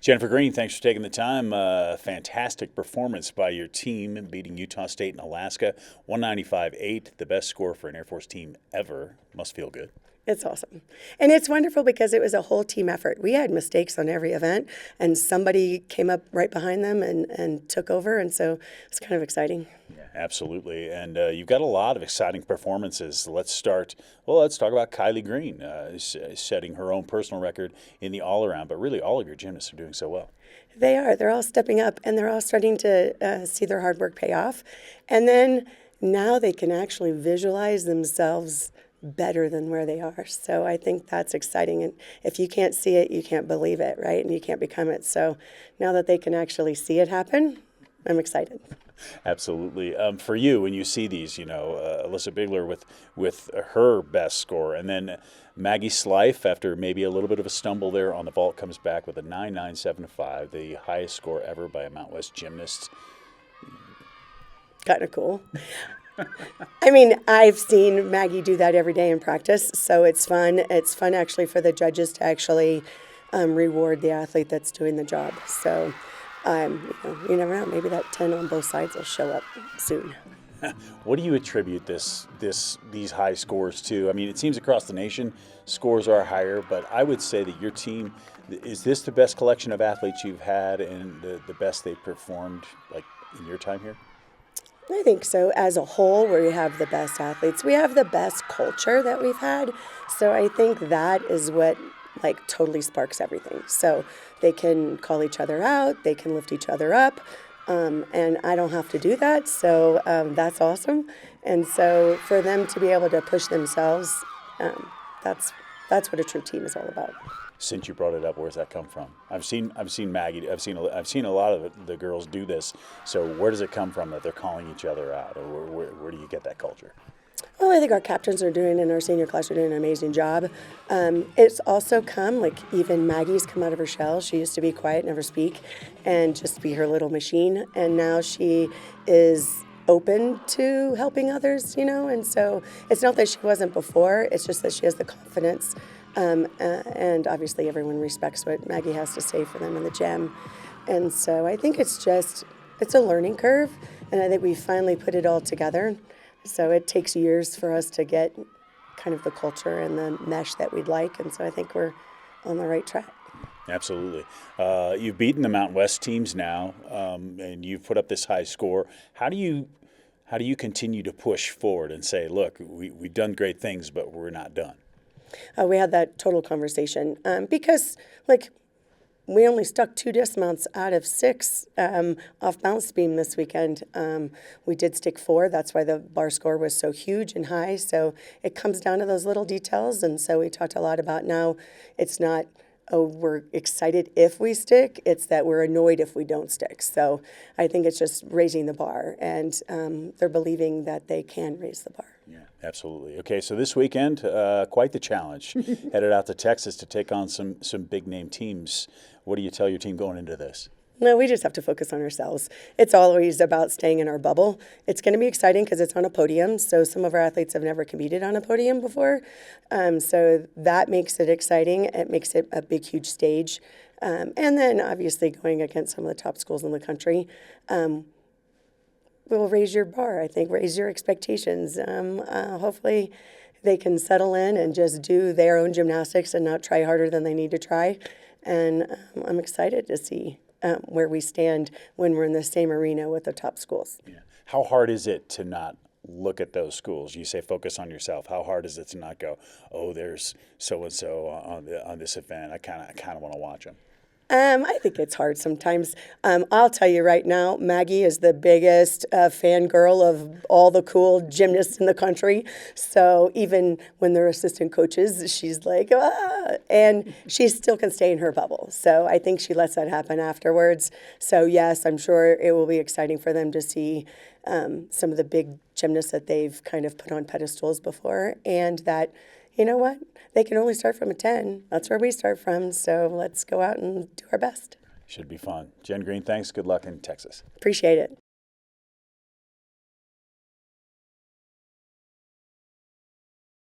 Jennifer Green, thanks for taking the time. Fantastic performance by your team, beating Utah State and Alaska, 195-8, the best score for an Air Force team ever. Must feel good. It's awesome. And it's wonderful because it was a whole team effort. We had mistakes on every event, and somebody came up right behind them and took over, and so it's kind of exciting. Yeah, absolutely. And you've got a lot of exciting performances. Let's talk about Kylie Green, setting her own personal record in the all-around, but really all of your gymnasts are doing so well. They are. They're all stepping up, and they're all starting to see their hard work pay off. And then now they can actually visualize themselves better than where they are. So I think that's exciting. And if you can't see it, you can't believe it, right? And you can't become it. So now that they can actually see it happen, I'm excited. Absolutely. For you, when you see these, Alyssa Bigler with her best score, and then Maggie Slife, after maybe a little bit of a stumble there on the vault, comes back with a 9.975, the highest score ever by a Mount West gymnast. Kind of cool. I mean, I've seen Maggie do that every day in practice, so it's fun. It's fun actually for the judges to actually reward the athlete that's doing the job. So, you never know. Maybe that 10 on both sides will show up soon. What do you attribute these high scores to? I mean, it seems across the nation scores are higher, but I would say that your team, is this the best collection of athletes you've had and the best they've performed, like, in your time here? I think so. As a whole, we have the best athletes. We have the best culture that we've had. So I think that is what totally sparks everything. So they can call each other out, they can lift each other up, and I don't have to do that. So that's awesome. And so for them to be able to push themselves, that's what a true team is all about. Since you brought it up, where's that come from? I've seen Maggie. I've seen a lot of the girls do this. So where does it come from that they're calling each other out, or where do you get that culture? Well, I think our captains are doing, and our senior class are doing an amazing job. It's also come, even Maggie's come out of her shell. She used to be quiet, never speak, and just be her little machine. And now she is open to helping others, and so it's not that she wasn't before. It's just that she has the confidence. And obviously everyone respects what Maggie has to say for them in the gym. And so I think it's a learning curve, and I think we finally put it all together. So it takes years for us to get kind of the culture and the mesh that we'd like, and so I think we're on the right track. Absolutely. You've beaten the Mountain West teams now, and you've put up this high score. How do you continue to push forward and say, look, we've done great things, but we're not done? We had that total conversation because, we only stuck 2 dismounts out of 6 off bounce beam this weekend. We did stick 4. That's why the bar score was so huge and high. So it comes down to those little details. And so we talked a lot about now it's not, oh, we're excited if we stick. It's that we're annoyed if we don't stick. So I think it's just raising the bar. And they're believing that they can raise the bar. Yeah, absolutely. Okay, so this weekend, quite the challenge. Headed out to Texas to take on some big-name teams. What do you tell your team going into this? No, we just have to focus on ourselves. It's always about staying in our bubble. It's going to be exciting because it's on a podium, so some of our athletes have never competed on a podium before. So that makes it exciting. It makes it a big, huge stage. And then obviously going against some of the top schools in the country will raise your bar, I think, raise your expectations. Hopefully they can settle in and just do their own gymnastics and not try harder than they need to try. And I'm excited to see where we stand when we're in the same arena with the top schools. Yeah. How hard is it to not look at those schools? You say focus on yourself. How hard is it to not go, oh, there's so-and-so on this event. I kind of want to watch them. I think it's hard sometimes. I'll tell you right now, Maggie is the biggest fangirl of all the cool gymnasts in the country. So even when they're assistant coaches, she's like, ah, and she still can stay in her bubble. So I think she lets that happen afterwards. So yes, I'm sure it will be exciting for them to see some of the big gymnasts that they've kind of put on pedestals before, and that, you know what? They can only start from a 10. That's where we start from. So let's go out and do our best. Should be fun. Jen Green, thanks. Good luck in Texas. Appreciate it.